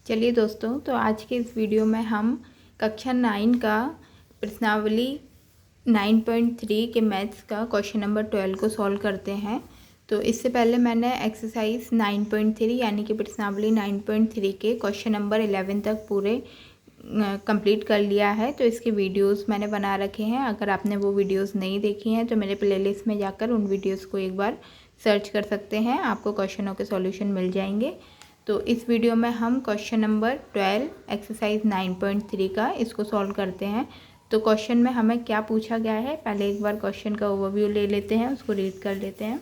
चलिए दोस्तों, तो आज के इस वीडियो में हम कक्षा 9 का प्रश्नावली 9.3 के मैथ्स का क्वेश्चन नंबर 12 को सॉल्व करते हैं। तो इससे पहले मैंने एक्सरसाइज 9.3 यानी कि प्रश्नावली 9.3 के क्वेश्चन नंबर 11 तक पूरे कंप्लीट कर लिया है। तो इसके वीडियोस मैंने बना रखे हैं। अगर आपने वो वीडियोस नहीं देखी हैं तो मेरे प्लेलिस्ट में जाकर उन वीडियोस को एक बार सर्च कर सकते हैं, आपको क्वेश्चनों के सॉल्यूशन मिल जाएंगे। तो इस वीडियो में हम क्वेश्चन नंबर 12 एक्सरसाइज 9.3 का इसको सॉल्व करते हैं। तो क्वेश्चन में हमें क्या पूछा गया है, पहले एक बार क्वेश्चन का ओवरव्यू ले लेते हैं, उसको रीड कर लेते हैं।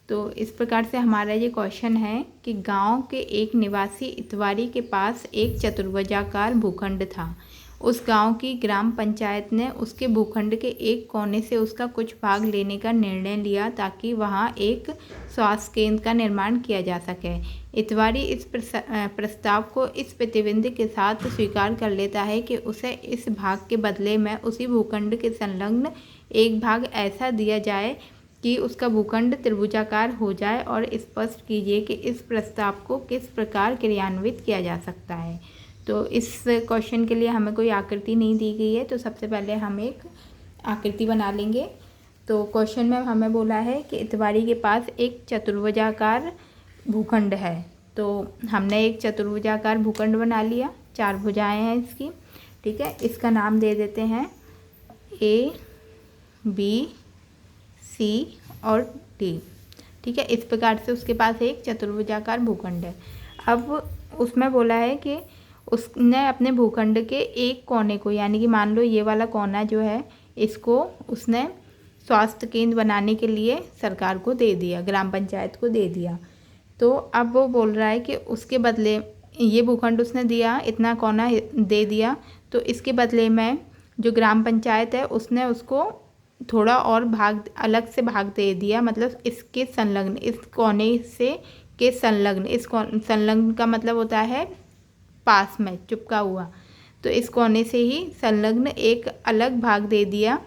तो इस प्रकार से हमारा ये क्वेश्चन है कि गांव के एक निवासी इतवारी के पास एक चतुर्भुजाकार भूखंड था। उस गांव की ग्राम पंचायत ने उसके भूखंड के एक कोने से उसका कुछ भाग लेने का निर्णय लिया ताकि वहां एक स्वास्थ्य केंद्र का निर्माण किया जा सके। इतवारी इस प्रस्ताव को इस प्रतिबंध के साथ स्वीकार कर लेता है कि उसे इस भाग के बदले में उसी भूखंड के संलग्न एक भाग ऐसा दिया जाए कि उसका भूखंड त्रिभुजाकार हो जाए और स्पष्ट कीजिए कि इस प्रस्ताव को किस प्रकार क्रियान्वित किया जा सकता है। तो इस क्वेश्चन के लिए हमें कोई आकृति नहीं दी गई है, तो सबसे पहले हम एक आकृति बना लेंगे। तो क्वेश्चन में हमें बोला है कि इतवारी के पास एक चतुर्भुजाकार भूखंड है। तो हमने एक चतुर्भुजाकार भूखंड बना लिया, 4 भुजाएं हैं इसकी, ठीक है। इसका नाम दे देते हैं A, B, C और D, ठीक है। इस प्रकार से उसके पास एक चतुर्भुजाकार भूखंड है। अब उसमें बोला है कि उसने अपने भूखंड के एक कोने को, यानी कि मान लो ये वाला कोना जो है, इसको उसने स्वास्थ्य केंद्र बनाने के लिए सरकार को दे दिया, ग्राम पंचायत को दे दिया। तो अब वो बोल रहा है कि उसके बदले ये भूखंड उसने दिया, इतना कोना दे दिया, तो इसके बदले में जो ग्राम पंचायत है उसने उसको थोड़ा और भाग, अलग से भाग दे दिया, मतलब इसके संलग्न, इस कोने से के संलग्न, संलग्न का मतलब होता है पास में, चिपका हुआ। तो इस कोने से ही संलग्न एक अलग भाग दे दिया,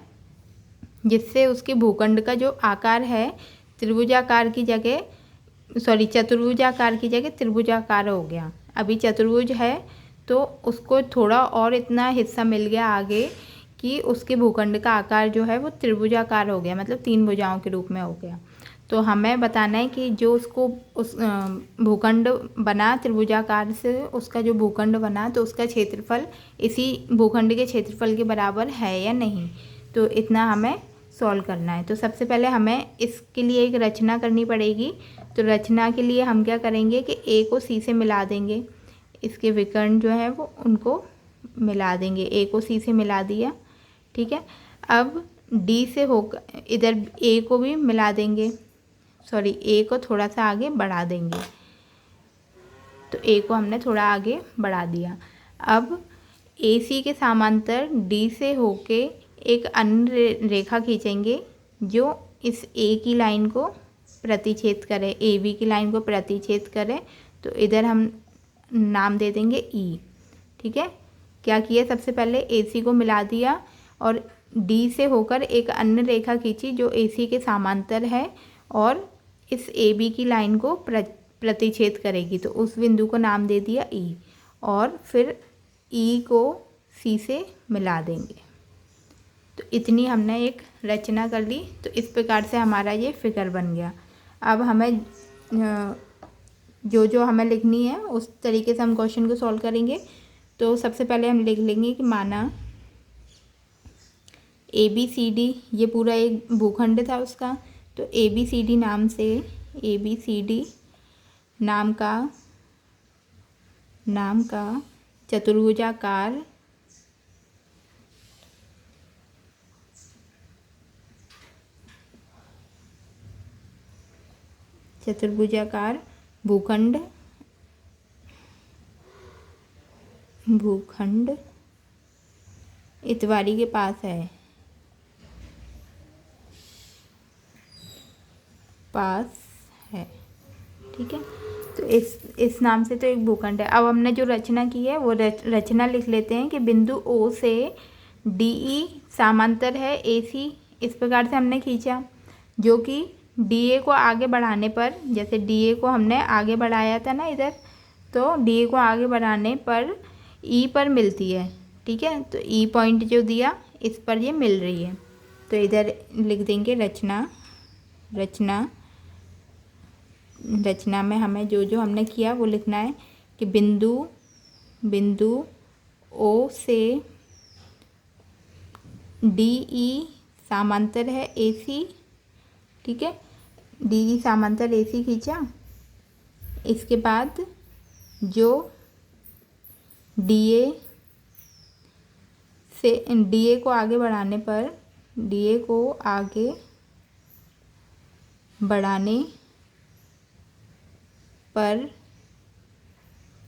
जिससे उसके भूखंड का जो आकार है त्रिभुजाकार की जगह, चतुर्भुजाकार की जगह त्रिभुजाकार हो गया। अभी चतुर्भुज है तो उसको थोड़ा और इतना हिस्सा मिल गया आगे कि उसके भूखंड का आकार जो है वो त्रिभुजाकार हो गया, मतलब 3 भुजाओं के रूप में हो गया। तो हमें बताना है कि जो उसको उस भूखंड बना त्रिभुजाकार से, उसका जो भूखंड बना तो उसका क्षेत्रफल इसी भूखंड के क्षेत्रफल के बराबर है या नहीं। तो इतना हमें सॉल्व करना है। तो सबसे पहले हमें इसके लिए एक रचना करनी पड़ेगी। तो रचना के लिए हम क्या करेंगे कि A को C से मिला देंगे, इसके विकर्ण जो है वो उनको मिला देंगे। A को C से मिला दिया, ठीक है। अब D से होकर इधर A को भी मिला देंगे, A को थोड़ा सा आगे बढ़ा देंगे। तो A को हमने थोड़ा आगे बढ़ा दिया। अब AC के समांतर D से होके एक अन्य रेखा खींचेंगे जो इस A की लाइन को प्रतिच्छेद करे, AB की लाइन को प्रतिच्छेद करे। तो इधर हम नाम दे देंगे E, ठीक है। क्या किया, सबसे पहले AC को मिला दिया और D से होकर एक अन्य रेखा खींची जो AC के समांतर है और इस AB की लाइन को प्रतिच्छेद करेगी। तो उस बिंदु को नाम दे दिया E और फिर E को C से मिला देंगे। तो इतनी हमने एक रचना कर ली। तो इस प्रकार से हमारा ये फिगर बन गया। अब हमें जो जो हमें लिखनी है उस तरीके से हम क्वेश्चन को सॉल्व करेंगे। तो सबसे पहले हम लिख लेंगे कि माना ABCD, ये पूरा एक भूखंड था उसका। तो ABCD नाम से, ABCD नाम का चतुर्भुजाकार भूखंड इतवारी के पास है, ठीक है। तो इस नाम से तो एक भूखंड है। अब हमने जो रचना की है वो रचना लिख लेते हैं कि बिंदु O से DE समांतर है AC। इस प्रकार से हमने खींचा, जो कि DA को आगे बढ़ाने पर, जैसे DA को हमने आगे बढ़ाया था ना इधर, तो डी को आगे बढ़ाने पर ई पर मिलती है। ठीक है, तो ई पॉइंट जो दिया इस पर ये मिल रही है। तो इधर लिख देंगे रचना। रचना में हमें जो जो हमने किया वो लिखना है कि बिंदु ओ से डी ई समांतर है ए सी। ठीक है, डी ई समांतर ए सी खींचा। इसके बाद जो डी ए को आगे बढ़ाने पर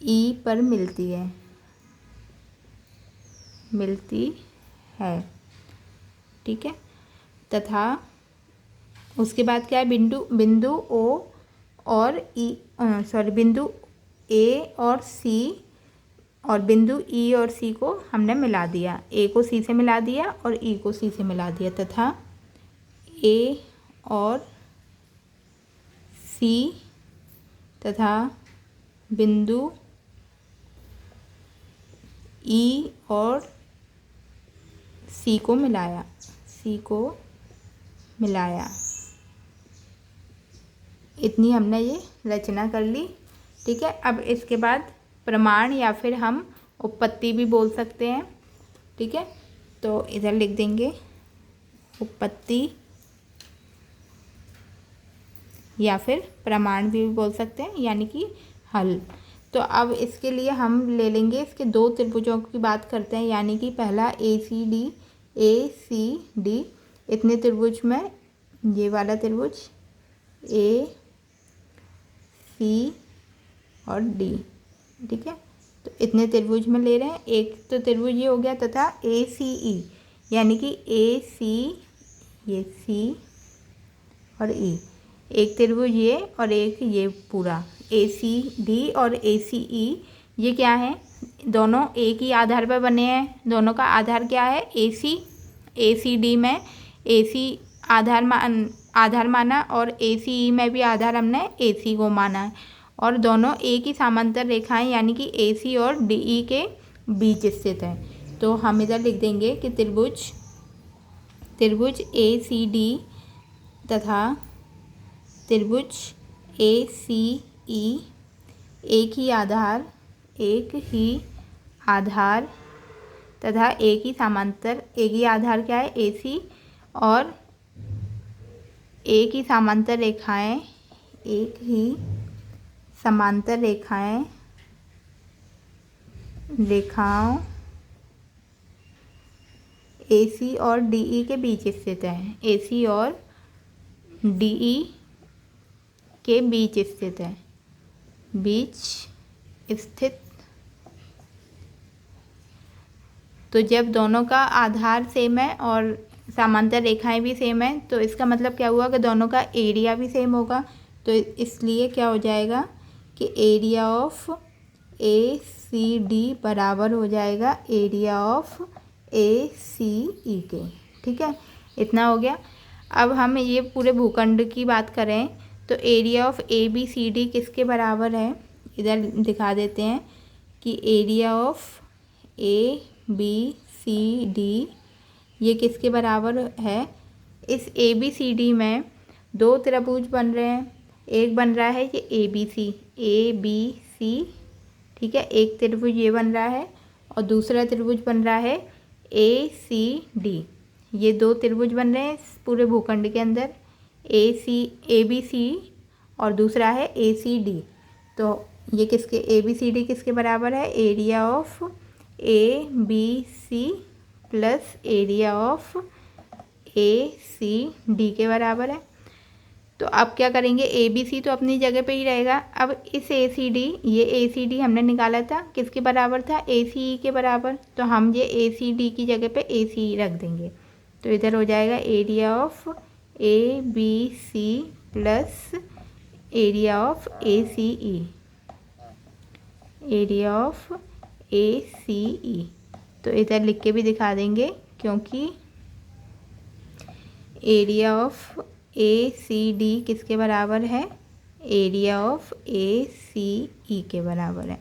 ई पर मिलती है। ठीक है, तथा उसके बाद क्या है, बिंदु ओ और बिंदु ए और सी और बिंदु ई और सी को हमने मिला दिया। ए को सी से मिला दिया और ई को सी से मिला दिया, तथा ए और सी तथा बिंदु ई और सी को मिलाया। इतनी हमने ये रचना कर ली। ठीक है, अब इसके बाद प्रमाण या फिर हम उपपत्ति भी बोल सकते हैं। ठीक है, तो इधर लिख देंगे उपपत्ति या फिर प्रमाण भी बोल सकते हैं, यानी कि हल। तो अब इसके लिए हम ले लेंगे इसके दो त्रिभुजों की बात करते हैं, यानी कि पहला ए सी डी। इतने त्रिभुज में ये वाला त्रिभुज ए सी और डी। ठीक है, तो इतने त्रिभुज में ले रहे हैं। एक तो त्रिभुज ये हो गया, तथा ए सी ई, यानी कि ए सी, ये सी और ई, एक त्रिभुज ये और एक ये पूरा ए सी डी और ए सी ई। ये क्या है, दोनों एक ही आधार पर बने हैं। दोनों का आधार क्या है, ए सी डी में ए सी आधार माना और ए सी ई में भी आधार हमने ए सी को माना है, और दोनों एक ही समांतर रेखाएं यानी कि ए सी और डी ई के बीच स्थित है। तो हम इधर लिख देंगे कि त्रिभुज ए सी डी तथा त्रिभुज ए सी ई एक ही आधार तथा एक ही आधार क्या है, ए सी, और एक ही समांतर रेखाओं ए सी और डी ई के बीच स्थित है। ए सी और डी ई के बीच स्थित। तो जब दोनों का आधार सेम है और समांतर रेखाएं भी सेम है, तो इसका मतलब क्या हुआ कि दोनों का एरिया भी सेम होगा। तो इसलिए क्या हो जाएगा कि area of A C D बराबर हो जाएगा एरिया ऑफ ए सी ई के। ठीक है, इतना हो गया। अब हम ये पूरे भूखंड की बात करें तो area of A B C D किसके बराबर है, इधर दिखा देते हैं कि area of A B C D ये किसके बराबर है। इस ए बी सी डी में दो त्रिभुज बन रहे हैं। एक बन रहा है ये ए बी सी। ठीक है, एक त्रिभुज ये बन रहा है और दूसरा त्रिभुज बन रहा है ए सी डी। ये दो त्रिभुज बन रहे हैं इस पूरे भूखंड के अंदर, ए बी सी और दूसरा है ए सी डी। तो ये किसके, ए बी सी डी किसके बराबर है, area of A B C plus area of A C D के बराबर है। तो अब क्या करेंगे, ए बी सी तो अपनी जगह पे ही रहेगा। अब इस ए सी डी, ये ए सी डी हमने निकाला था किसके बराबर था, ए सी ई के बराबर। तो हम ये ए सी डी की जगह पे ए सी ई रख देंगे। तो इधर हो जाएगा area of A B C plus area of A C E, area of A C E. तो इधर लिख के भी दिखा देंगे, क्योंकि area of A C D किसके बराबर है, एरिया ऑफ ACE के बराबर है,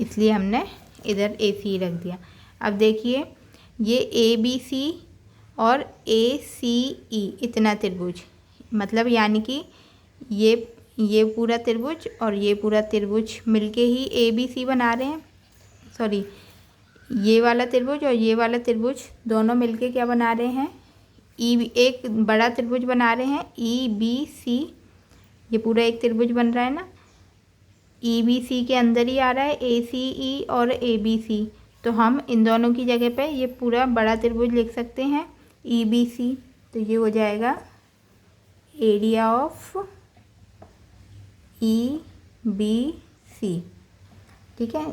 इसलिए हमने इधर AC रख दिया। अब देखिए ये ABC और ACE इतना त्रिभुज, मतलब यानी कि ये पूरा त्रिभुज और ये पूरा त्रिभुज मिलके ही ABC बना रहे हैं। सॉरी, ये वाला त्रिभुज और ये वाला त्रिभुज दोनों मिलके क्या बना रहे हैं, एक बड़ा त्रिभुज बना रहे हैं EBC। ये पूरा एक त्रिभुज बन रहा है ना, EBC के अंदर ही आ रहा है ACE और ABC, तो हम इन दोनों की जगह पे ये पूरा बड़ा त्रिभुज लिख सकते हैं EBC। तो ये हो जाएगा एरिया ऑफ EBC, ठीक है।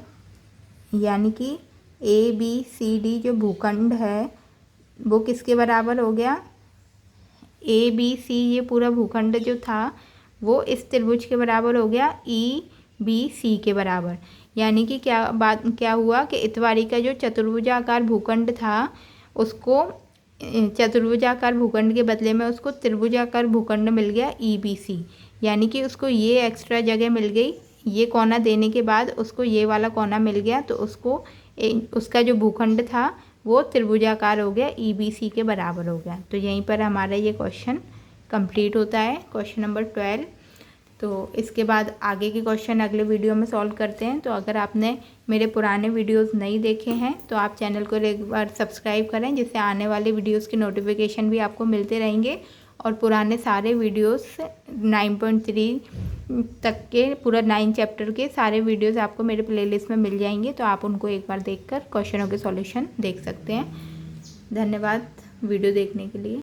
यानी कि ABCD जो भूखंड है वो किसके बराबर हो गया, ABC ये पूरा भूखंड जो था वो इस त्रिभुज के बराबर हो गया EBC के बराबर। यानी कि क्या हुआ कि इतवारी का जो चतुर्भुजाकार भूखंड था उसको चतुर्भुजाकार भूखंड के बदले में उसको त्रिभुजाकार भूखंड मिल गया EBC। यानी कि उसको ये एक्स्ट्रा जगह मिल गई, ये कोना देने के बाद उसको ये वाला कोना मिल गया, तो उसको उसका जो भूखंड था वो त्रिभुजाकार हो गया, EBC के बराबर हो गया। तो यहीं पर हमारा ये क्वेश्चन कंप्लीट होता है, क्वेश्चन नंबर 12। तो इसके बाद आगे के क्वेश्चन अगले वीडियो में सॉल्व करते हैं। तो अगर आपने मेरे पुराने वीडियोस नहीं देखे हैं तो आप चैनल को एक बार सब्सक्राइब करें, जिससे आने वाले वीडियोस की नोटिफिकेशन भी आपको मिलते रहेंगे। और पुराने सारे वीडियोस 9.3 तक के पूरा 9 चैप्टर के सारे वीडियोस आपको मेरे प्लेलिस्ट में मिल जाएंगे, तो आप उनको एक बार देखकर क्वेश्चनों के सॉल्यूशन देख सकते हैं। धन्यवाद वीडियो देखने के लिए।